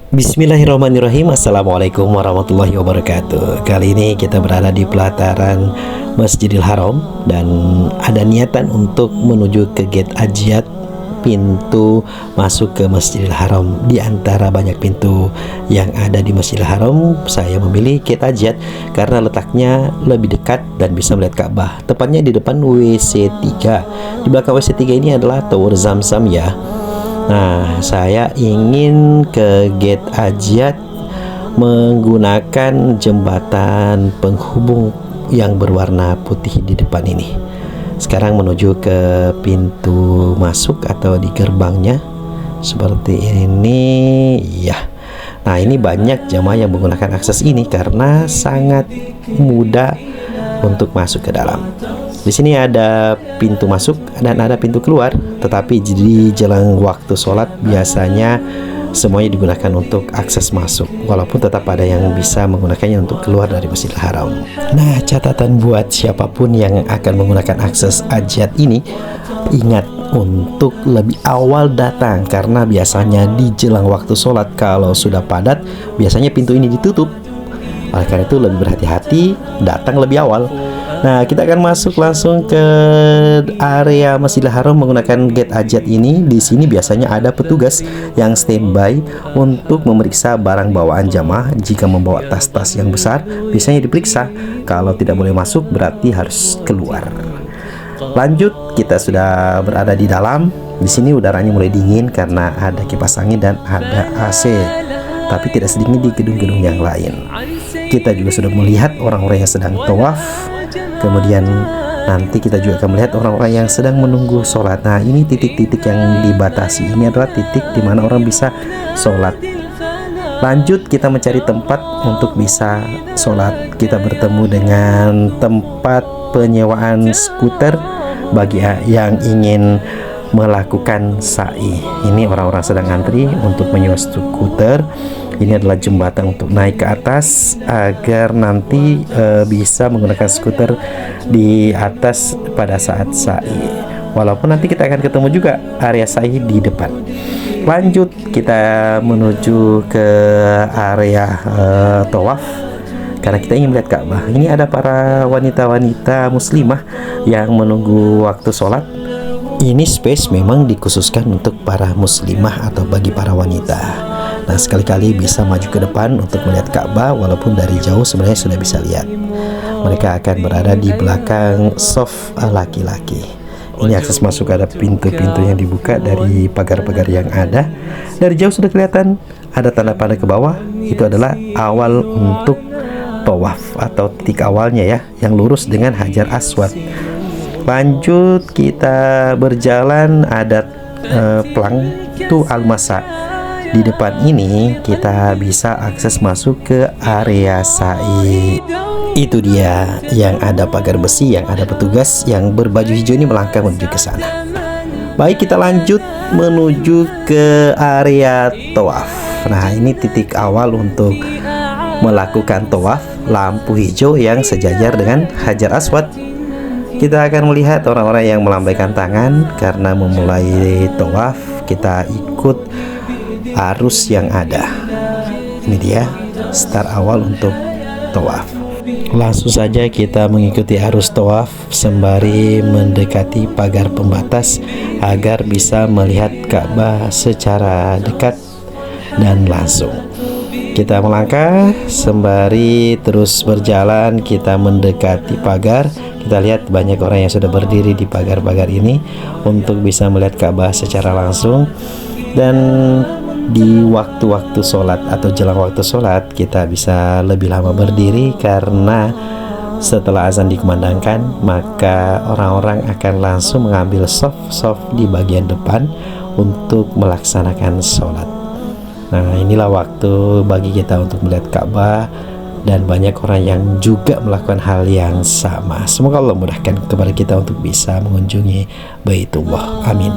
Bismillahirrahmanirrahim. Assalamualaikum warahmatullahi wabarakatuh. Kali ini kita berada di pelataran Masjidil Haram dan ada niatan untuk menuju ke gate Ajiat, pintu masuk ke Masjidil Haram. Di antara banyak pintu yang ada di Masjidil Haram, saya memilih gate Ajiat karena letaknya lebih dekat dan bisa melihat Ka'bah. Tepatnya di depan WC 3. Di belakang WC 3 ini adalah Tower Zamzam ya. Nah, saya ingin ke gate Ajiat menggunakan jembatan penghubung yang berwarna putih di depan ini. Sekarang menuju ke pintu masuk atau di gerbangnya seperti ini ya. Nah, ini banyak jamaah yang menggunakan akses ini karena sangat mudah untuk masuk ke dalam. Di sini ada pintu masuk dan ada pintu keluar, tetapi di jelang waktu sholat biasanya semuanya digunakan untuk akses masuk, walaupun tetap ada yang bisa menggunakannya untuk keluar dari Masjidil Haram. Nah, catatan buat siapapun yang akan menggunakan akses Ajiat ini, ingat untuk lebih awal datang, karena biasanya di jelang waktu sholat kalau sudah padat, biasanya pintu ini ditutup. Oleh karena itu lebih berhati-hati, datang lebih awal. Nah, kita akan masuk langsung ke area Masjidil Haram menggunakan gate Ajiat ini. Di sini biasanya ada petugas yang standby untuk memeriksa barang bawaan jamaah. Jika membawa tas-tas yang besar, biasanya diperiksa. Kalau tidak boleh masuk, berarti harus keluar. Lanjut, kita sudah berada di dalam. Di sini udaranya mulai dingin karena ada kipas angin dan ada AC. Tapi tidak sedingin di gedung-gedung yang lain. Kita juga sudah melihat orang-orang yang sedang tawaf. Kemudian nanti kita juga akan melihat orang-orang yang sedang menunggu sholat. Nah, ini titik-titik yang dibatasi. Ini adalah titik di mana orang bisa sholat. Lanjut, kita mencari tempat untuk bisa sholat. Kita bertemu dengan tempat penyewaan skuter bagi yang ingin melakukan sa'i. Ini orang-orang sedang antri untuk menyewa skuter. Ini adalah jembatan untuk naik ke atas agar nanti bisa menggunakan skuter di atas pada saat sa'i. Walaupun nanti kita akan ketemu juga area sa'i di depan. Lanjut, kita menuju ke area tawaf karena kita ingin melihat Ka'bah. Ini ada para wanita-wanita muslimah yang menunggu waktu sholat. Ini space memang dikhususkan untuk para muslimah atau bagi para wanita. Nah, sekali-kali bisa maju ke depan untuk melihat Ka'bah, walaupun dari jauh sebenarnya sudah bisa lihat. Mereka akan berada di belakang shaf laki-laki. Ini akses masuk, ada pintu-pintu yang dibuka dari pagar-pagar yang ada. Dari jauh sudah kelihatan ada tanda panah ke bawah. Itu adalah awal untuk tawaf atau titik awalnya ya, yang lurus dengan Hajar Aswad. Lanjut, kita berjalan, ada pelang tu Al-Masa. Di depan ini kita bisa akses masuk ke area sa'i. Itu dia yang ada pagar besi, yang ada petugas yang berbaju hijau ini melangkah menuju ke sana. Baik, kita lanjut menuju ke area tawaf. Nah, ini titik awal untuk melakukan tawaf, lampu hijau yang sejajar dengan Hajar Aswad. Kita akan melihat orang-orang yang melambaikan tangan karena memulai tawaf. Kita ikut arus yang ada. Ini dia start awal untuk tawaf. Langsung saja kita mengikuti arus tawaf sembari mendekati pagar pembatas agar bisa melihat Ka'bah secara dekat dan langsung. Kita melangkah sembari terus berjalan, kita mendekati pagar. Kita lihat banyak orang yang sudah berdiri di pagar-pagar ini untuk bisa melihat Ka'bah secara langsung. Dan di waktu-waktu sholat atau jelang waktu sholat kita bisa lebih lama berdiri karena setelah azan dikumandangkan maka orang-orang akan langsung mengambil shaf di bagian depan untuk melaksanakan sholat. Nah, inilah waktu bagi kita untuk melihat Ka'bah dan banyak orang yang juga melakukan hal yang sama. Semoga Allah mudahkan kepada kita untuk bisa mengunjungi Baitullah. Amin.